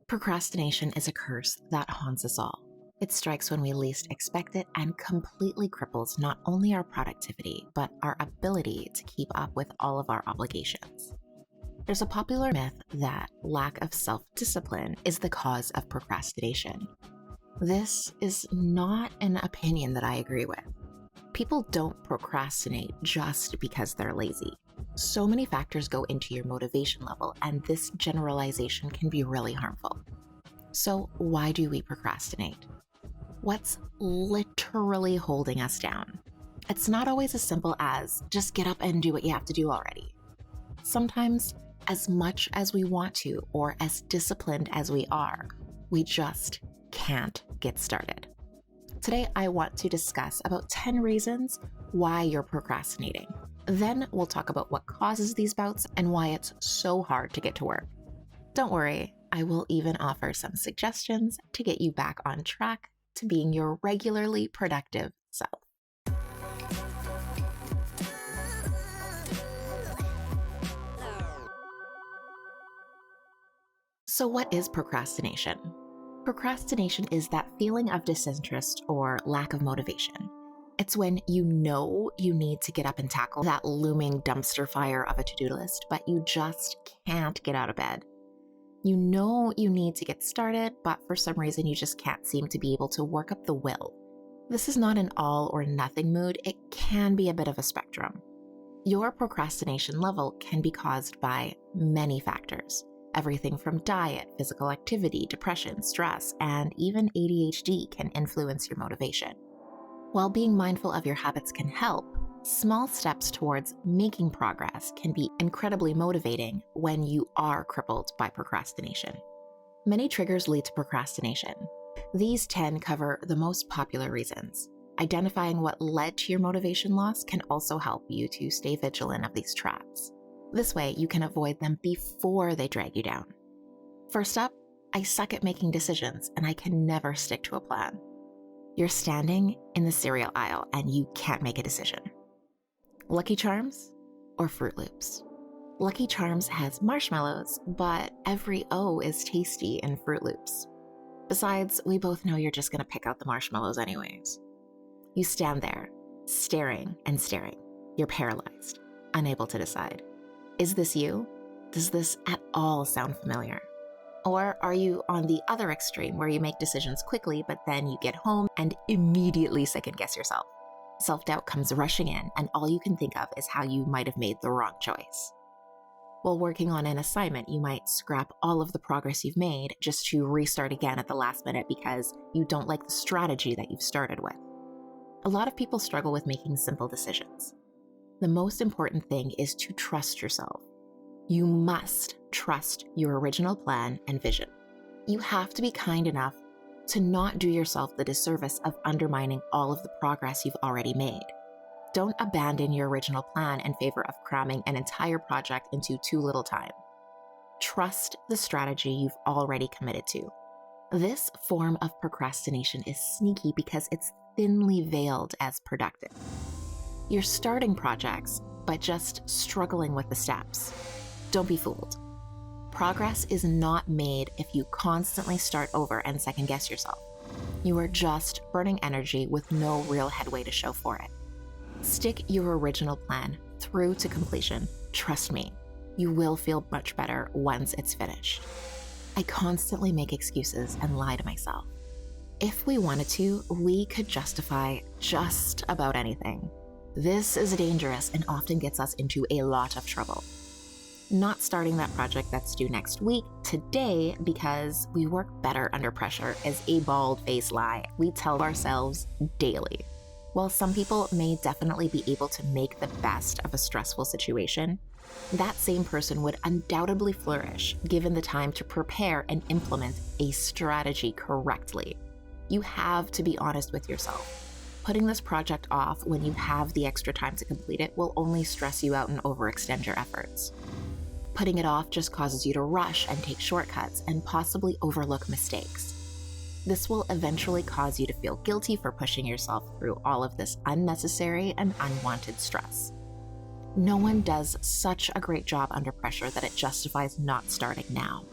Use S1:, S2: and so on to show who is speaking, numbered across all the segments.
S1: Procrastination is a curse that haunts us all. It strikes when we least expect it and completely cripples not only our productivity, but our ability to keep up with all of our obligations. There's a popular myth that lack of self-discipline is the cause of procrastination. This is not an opinion that I agree with. People don't procrastinate just because they're lazy. So many factors go into your motivation level, and this generalization can be really harmful. So why do we procrastinate? What's literally holding us down? It's not always as simple as just get up and do what you have to do already. Sometimes, as much as we want to, or as disciplined as we are, we just can't get started. Today, I want to discuss about 10 reasons why you're procrastinating. Then we'll talk about what causes these bouts and why it's so hard to get to work. Don't worry, I will even offer some suggestions to get you back on track to being your regularly productive self. So what is procrastination? Procrastination is that feeling of disinterest or lack of motivation. It's when you know you need to get up and tackle that looming dumpster fire of a to-do list, but you just can't get out of bed. You know you need to get started, but for some reason you just can't seem to be able to work up the will. This is not an all or nothing mood. It can be a bit of a spectrum. Your procrastination level can be caused by many factors. Everything from diet, physical activity, depression, stress, and even ADHD can influence your motivation. While being mindful of your habits can help, small steps towards making progress can be incredibly motivating when you are crippled by procrastination. Many triggers lead to procrastination. These 10 cover the most popular reasons. Identifying what led to your motivation loss can also help you to stay vigilant of these traps. This way, you can avoid them before they drag you down. First up, I suck at making decisions and I can never stick to a plan. You're standing in the cereal aisle and you can't make a decision. Lucky Charms or Fruit Loops? Lucky Charms has marshmallows, but every O is tasty in Fruit Loops. Besides, we both know you're just gonna pick out the marshmallows anyways. You stand there, staring and staring. You're paralyzed, unable to decide. Is this you? Does this at all sound familiar? Or are you on the other extreme where you make decisions quickly, but then you get home and immediately second guess yourself? Self-doubt comes rushing in, and all you can think of is how you might have made the wrong choice. While working on an assignment, you might scrap all of the progress you've made just to restart again at the last minute because you don't like the strategy that you've started with. A lot of people struggle with making simple decisions. The most important thing is to trust yourself. You must trust your original plan and vision. You have to be kind enough to not do yourself the disservice of undermining all of the progress you've already made. Don't abandon your original plan in favor of cramming an entire project into too little time. Trust the strategy you've already committed to. This form of procrastination is sneaky because it's thinly veiled as productive. You're starting projects, but just struggling with the steps. Don't be fooled. Progress is not made if you constantly start over and second guess yourself. You are just burning energy with no real headway to show for it. Stick your original plan through to completion. Trust me, you will feel much better once it's finished. I constantly make excuses and lie to myself. If we wanted to, we could justify just about anything. This is dangerous and often gets us into a lot of trouble. Not starting that project that's due next week today because we work better under pressure is a bald-faced lie we tell ourselves daily. While some people may definitely be able to make the best of a stressful situation, that same person would undoubtedly flourish given the time to prepare and implement a strategy correctly. You have to be honest with yourself. Putting this project off when you have the extra time to complete it will only stress you out and overextend your efforts. Putting it off just causes you to rush and take shortcuts and possibly overlook mistakes. This will eventually cause you to feel guilty for pushing yourself through all of this unnecessary and unwanted stress. No one does such a great job under pressure that it justifies not starting now.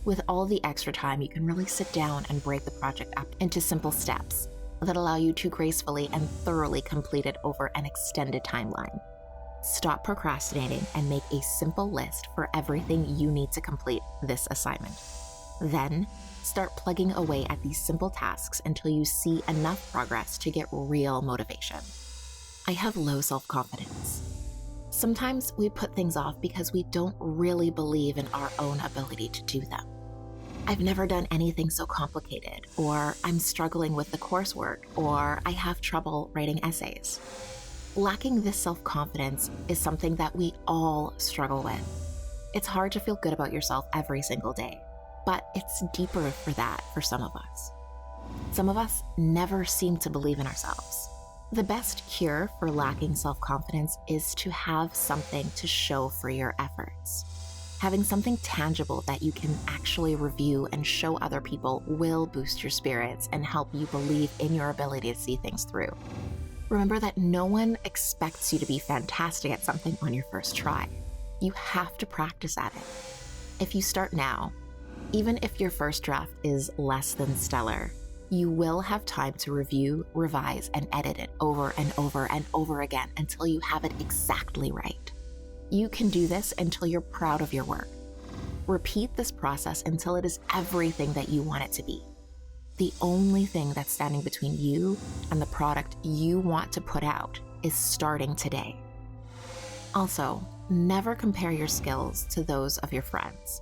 S1: With all the extra time, you can really sit down and break the project up into simple steps that allow you to gracefully and thoroughly complete it over an extended timeline. Stop procrastinating and make a simple list for everything you need to complete this assignment. Then, start plugging away at these simple tasks until you see enough progress to get real motivation. I have low self-confidence. Sometimes we put things off because we don't really believe in our own ability to do them. I've never done anything so complicated, or I'm struggling with the coursework, or I have trouble writing essays. Lacking this self-confidence is something that we all struggle with. It's hard to feel good about yourself every single day, but it's deeper for that for some of us. Some of us never seem to believe in ourselves. The best cure for lacking self-confidence is to have something to show for your efforts. Having something tangible that you can actually review and show other people will boost your spirits and help you believe in your ability to see things through. Remember that no one expects you to be fantastic at something on your first try. You have to practice at it. If you start now, even if your first draft is less than stellar, you will have time to review, revise, and edit it over and over and over again until you have it exactly right. You can do this until you're proud of your work. Repeat this process until it is everything that you want it to be. The only thing that's standing between you and the product you want to put out is starting today. Also, never compare your skills to those of your friends.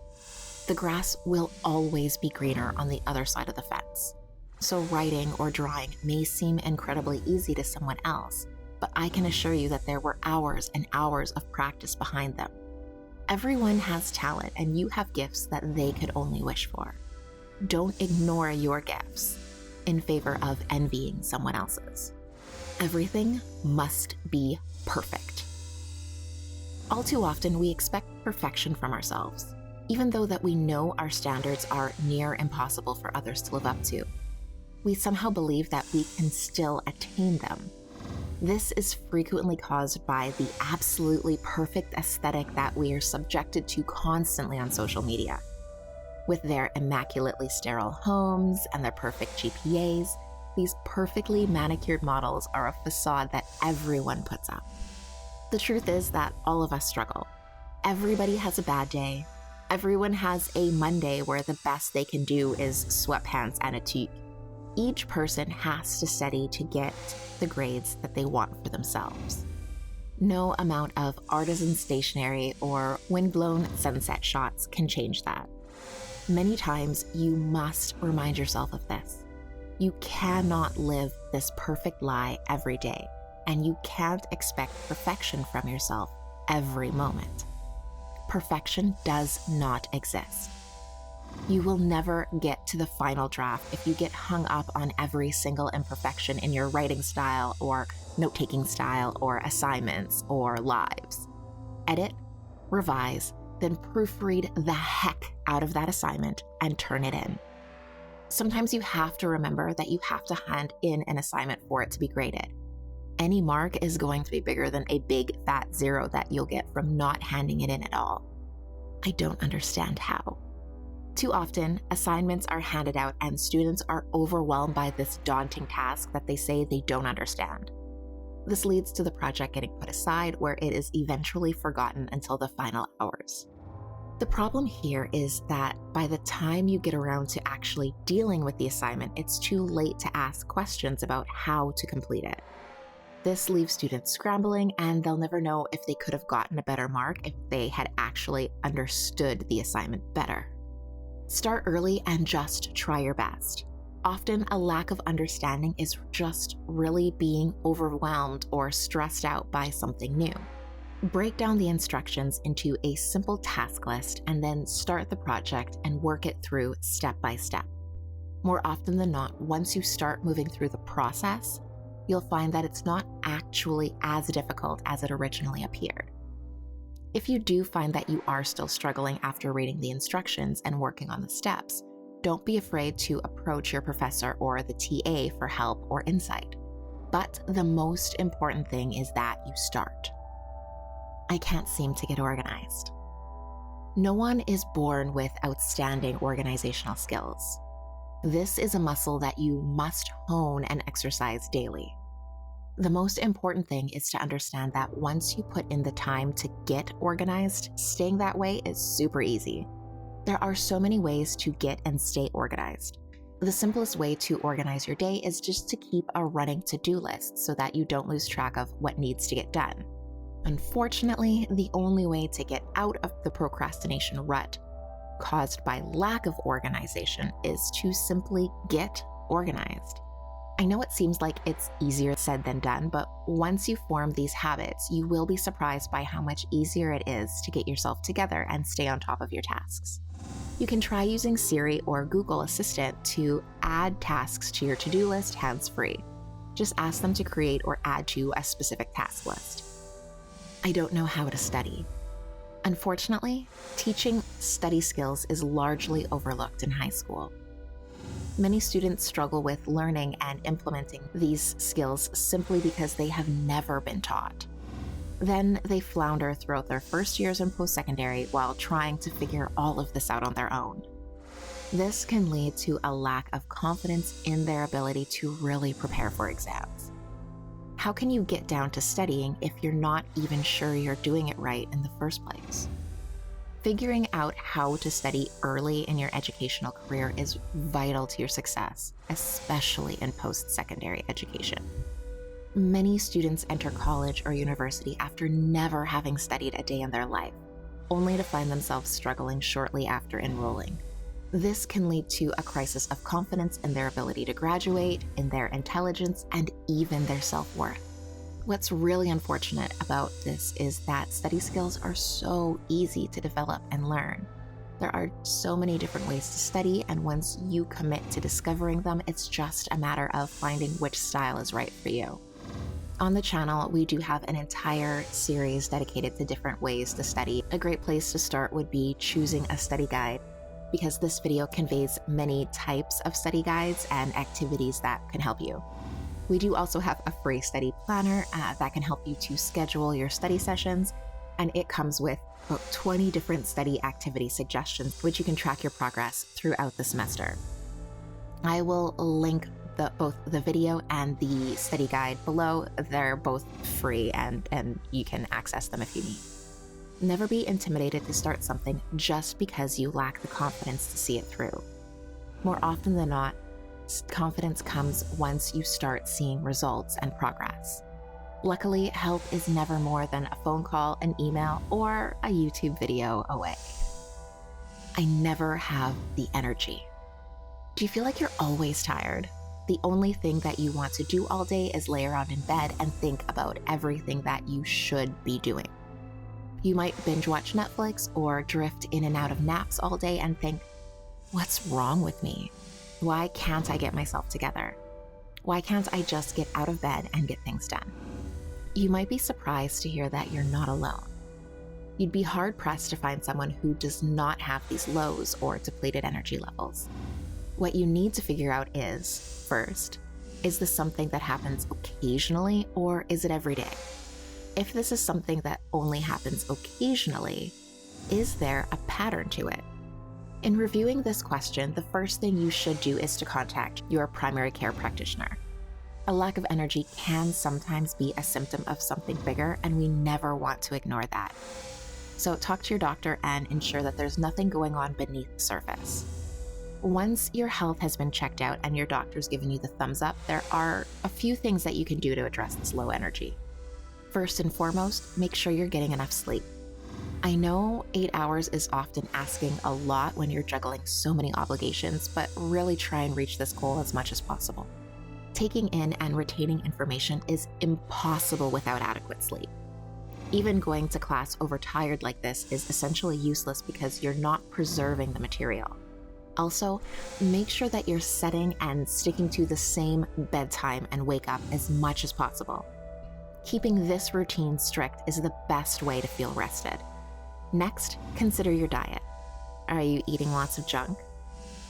S1: The grass will always be greener on the other side of the fence. So writing or drawing may seem incredibly easy to someone else, but I can assure you that there were hours and hours of practice behind them. Everyone has talent, and you have gifts that they could only wish for. Don't ignore your gifts in favor of envying someone else's. Everything must be perfect. All too often, we expect perfection from ourselves, even though that we know our standards are near impossible for others to live up to. We somehow believe that we can still attain them. This is frequently caused by the absolutely perfect aesthetic that we are subjected to constantly on social media. With their immaculately sterile homes and their perfect GPAs, these perfectly manicured models are a facade that everyone puts up. The truth is that all of us struggle. Everybody has a bad day. Everyone has a Monday where the best they can do is sweatpants and a toque. Each person has to study to get the grades that they want for themselves. No amount of artisan stationery or windblown sunset shots can change that. Many times, you must remind yourself of this. You cannot live this perfect lie every day, and you can't expect perfection from yourself every moment. Perfection does not exist. You will never get to the final draft if you get hung up on every single imperfection in your writing style or note-taking style or assignments or lives. Edit, revise, then proofread the heck out of that assignment and turn it in. Sometimes you have to remember that you have to hand in an assignment for it to be graded. Any mark is going to be bigger than a big fat zero that you'll get from not handing it in at all. I don't understand how. Too often, assignments are handed out and students are overwhelmed by this daunting task that they say they don't understand. This leads to the project getting put aside, where it is eventually forgotten until the final hours. The problem here is that by the time you get around to actually dealing with the assignment, it's too late to ask questions about how to complete it. This leaves students scrambling, and they'll never know if they could have gotten a better mark if they had actually understood the assignment better. Start early and just try your best. Often, a lack of understanding is just really being overwhelmed or stressed out by something new. Break down the instructions into a simple task list and then start the project and work it through step by step. More often than not, once you start moving through the process, you'll find that it's not actually as difficult as it originally appeared. If you do find that you are still struggling after reading the instructions and working on the steps, don't be afraid to approach your professor or the TA for help or insight. But the most important thing is that you start. I can't seem to get organized. No one is born with outstanding organizational skills. This is a muscle that you must hone and exercise daily. The most important thing is to understand that once you put in the time to get organized, staying that way is super easy. There are so many ways to get and stay organized. The simplest way to organize your day is just to keep a running to-do list so that you don't lose track of what needs to get done. Unfortunately, the only way to get out of the procrastination rut caused by lack of organization is to simply get organized. I know it seems like it's easier said than done, but once you form these habits, you will be surprised by how much easier it is to get yourself together and stay on top of your tasks. You can try using Siri or Google Assistant to add tasks to your to-do list hands-free. Just ask them to create or add to a specific task list. I don't know how to study. Unfortunately, teaching study skills is largely overlooked in high school. Many students struggle with learning and implementing these skills simply because they have never been taught. Then they flounder throughout their first years in post-secondary while trying to figure all of this out on their own. This can lead to a lack of confidence in their ability to really prepare for exams. How can you get down to studying if you're not even sure you're doing it right in the first place? Figuring out how to study early in your educational career is vital to your success, especially in post-secondary education. Many students enter college or university after never having studied a day in their life, only to find themselves struggling shortly after enrolling. This can lead to a crisis of confidence in their ability to graduate, in their intelligence, and even their self-worth. What's really unfortunate about this is that study skills are so easy to develop and learn. There are so many different ways to study, and once you commit to discovering them, it's just a matter of finding which style is right for you. On the channel, we do have an entire series dedicated to different ways to study. A great place to start would be choosing a study guide, because this video conveys many types of study guides and activities that can help you. We do also have a free study planner that can help you to schedule your study sessions, and it comes with about 20 different study activity suggestions, which you can track your progress throughout the semester. I will link both the video and the study guide below. They're both free and you can access them if you need. Never be intimidated to start something just because you lack the confidence to see it through. More often than not, confidence comes once you start seeing results and progress. Luckily, help is never more than a phone call, an email, or a YouTube video away. I never have the energy. Do you feel like you're always tired? The only thing that you want to do all day is lay around in bed and think about everything that you should be doing. You might binge watch Netflix or drift in and out of naps all day and think, what's wrong with me? Why can't I get myself together? Why can't I just get out of bed and get things done? You might be surprised to hear that you're not alone. You'd be hard-pressed to find someone who does not have these lows or depleted energy levels. What you need to figure out is, first, is this something that happens occasionally or is it every day? If this is something that only happens occasionally, is there a pattern to it? In reviewing this question, the first thing you should do is to contact your primary care practitioner. A lack of energy can sometimes be a symptom of something bigger, and we never want to ignore that. So talk to your doctor and ensure that there's nothing going on beneath the surface. Once your health has been checked out and your doctor's given you the thumbs up, there are a few things that you can do to address this low energy. First and foremost, make sure you're getting enough sleep. I know 8 hours is often asking a lot when you're juggling so many obligations, but really try and reach this goal as much as possible. Taking in and retaining information is impossible without adequate sleep. Even going to class overtired like this is essentially useless because you're not preserving the material. Also, make sure that you're setting and sticking to the same bedtime and wake up as much as possible. Keeping this routine strict is the best way to feel rested. Next, consider your diet. Are you eating lots of junk?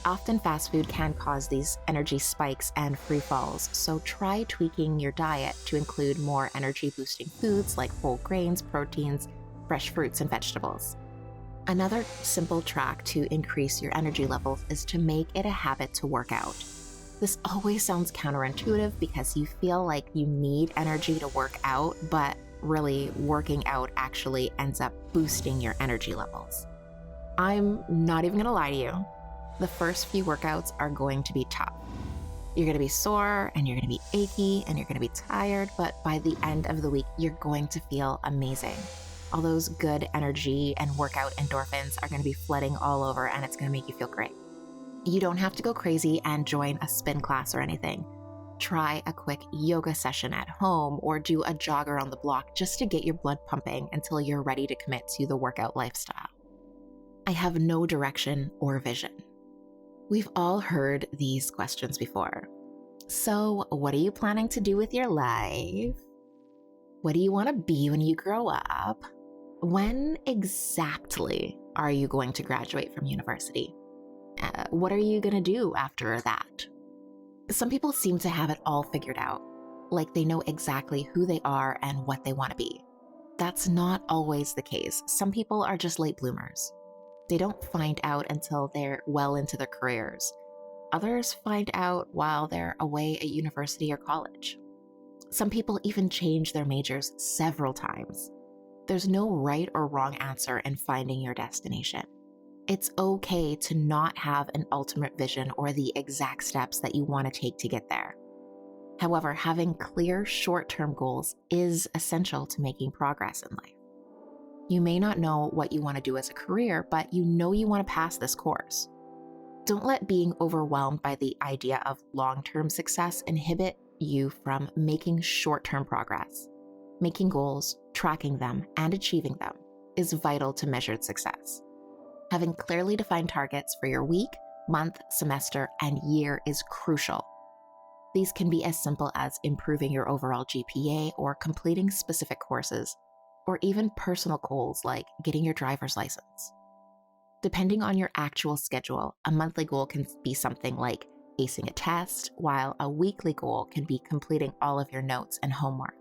S1: Often fast food can cause these energy spikes and free falls, so try tweaking your diet to include more energy boosting foods like whole grains, proteins, fresh fruits, and vegetables. Another simple track to increase your energy levels is to make it a habit to work out. This always sounds counterintuitive because you feel like you need energy to work out, but really working out actually ends up boosting your energy levels. I'm not even gonna lie to you. The first few workouts are going to be tough. You're gonna be sore and you're gonna be achy and you're gonna be tired, but by the end of the week, you're going to feel amazing. All those good energy and workout endorphins are gonna be flooding all over and it's gonna make you feel great. You don't have to go crazy and join a spin class or anything. Try a quick yoga session at home or do a jog around the block just to get your blood pumping until you're ready to commit to the workout lifestyle. I have no direction or vision. We've all heard these questions before. So, what are you planning to do with your life? What do you want to be when you grow up? When exactly are you going to graduate from university? What are you going to do after that? Some people seem to have it all figured out, like they know exactly who they are and what they want to be. That's not always the case. Some people are just late bloomers. They don't find out until they're well into their careers. Others find out while they're away at university or college. Some people even change their majors several times. There's no right or wrong answer in finding your destination. It's okay to not have an ultimate vision or the exact steps that you want to take to get there. However, having clear short-term goals is essential to making progress in life. You may not know what you want to do as a career, but you know you want to pass this course. Don't let being overwhelmed by the idea of long-term success inhibit you from making short-term progress. Making goals, tracking them, and achieving them is vital to measured success. Having clearly defined targets for your week, month, semester, and year is crucial. These can be as simple as improving your overall GPA or completing specific courses, or even personal goals like getting your driver's license. Depending on your actual schedule, a monthly goal can be something like acing a test, while a weekly goal can be completing all of your notes and homework.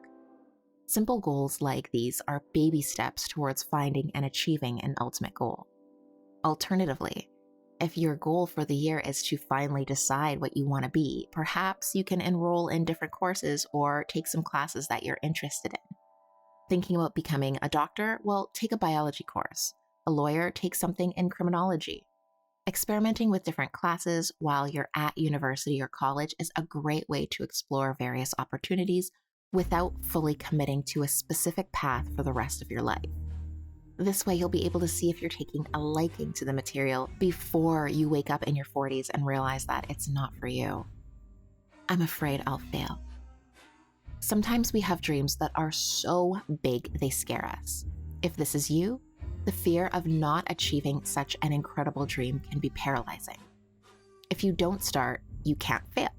S1: Simple goals like these are baby steps towards finding and achieving an ultimate goal. Alternatively, if your goal for the year is to finally decide what you want to be, perhaps you can enroll in different courses or take some classes that you're interested in. Thinking about becoming a doctor? Well, take a biology course. A lawyer? Take something in criminology. Experimenting with different classes while you're at university or college is a great way to explore various opportunities without fully committing to a specific path for the rest of your life. This way, you'll be able to see if you're taking a liking to the material before you wake up in your 40s and realize that it's not for you. I'm afraid I'll fail. Sometimes we have dreams that are so big they scare us. If this is you, the fear of not achieving such an incredible dream can be paralyzing. If you don't start, you can't fail.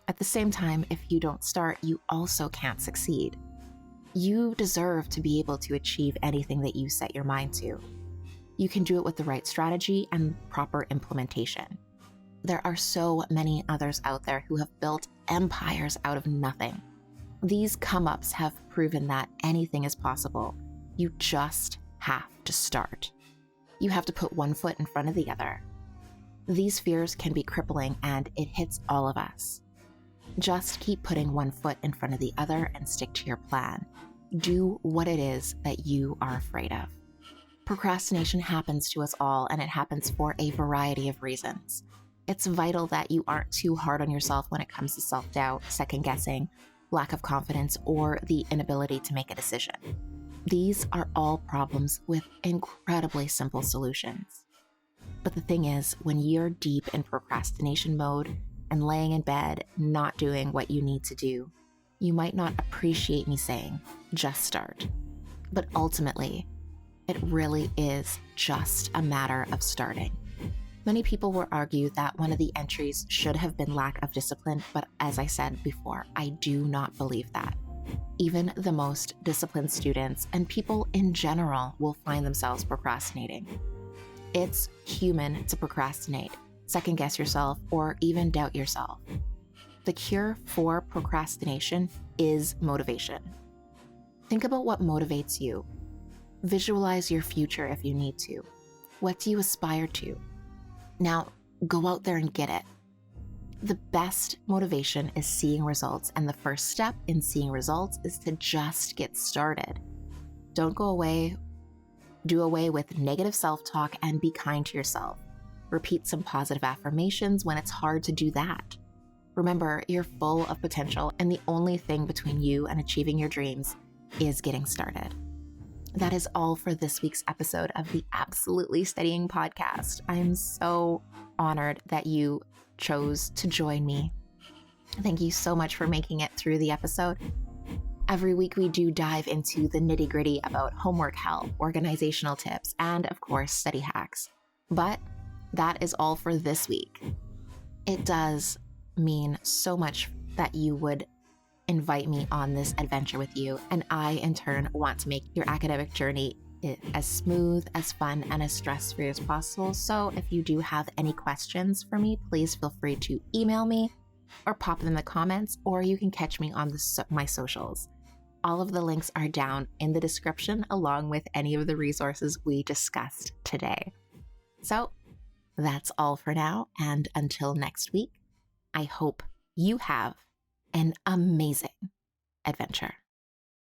S1: At the same time, if you don't start, you also can't succeed. You deserve to be able to achieve anything that you set your mind to. You can do it with the right strategy and proper implementation. There are so many others out there who have built empires out of nothing. These come-ups have proven that anything is possible. You just have to start. You have to put one foot in front of the other. These fears can be crippling and it hits all of us. Just keep putting one foot in front of the other and stick to your plan. Do what it is that you are afraid of. Procrastination happens to us all, and it happens for a variety of reasons. It's vital that you aren't too hard on yourself when it comes to self-doubt, second-guessing, lack of confidence, or the inability to make a decision. These are all problems with incredibly simple solutions. But the thing is, when you're deep in procrastination mode and laying in bed, not doing what you need to do, you might not appreciate me saying, just start. But ultimately, it really is just a matter of starting. Many people will argue that one of the entries should have been lack of discipline, but as I said before, I do not believe that. Even the most disciplined students and people in general will find themselves procrastinating. It's human to procrastinate, second guess yourself, or even doubt yourself. The cure for procrastination is motivation. Think about what motivates you. Visualize your future if you need to. What do you aspire to? Now, go out there and get it. The best motivation is seeing results, and the first step in seeing results is to just get started. Don't go away. Do away with negative self-talk and be kind to yourself. Repeat some positive affirmations when it's hard to do that. Remember, you're full of potential, and the only thing between you and achieving your dreams is getting started. That is all for this week's episode of the Absolutely Studying podcast. I am so honored that you chose to join me. Thank you so much for making it through the episode. Every week we do dive into the nitty-gritty about homework help, organizational tips, and of course, study hacks. But that is all for this week. It does mean so much that you would invite me on this adventure with you, and I, in turn, want to make your academic journey as smooth, as fun, and as stress-free as possible. So if you do have any questions for me, please feel free to email me or pop them in the comments, or you can catch me on my socials. All of the links are down in the description, along with any of the resources we discussed today. So that's all for now, and until next week, I hope you have an amazing adventure.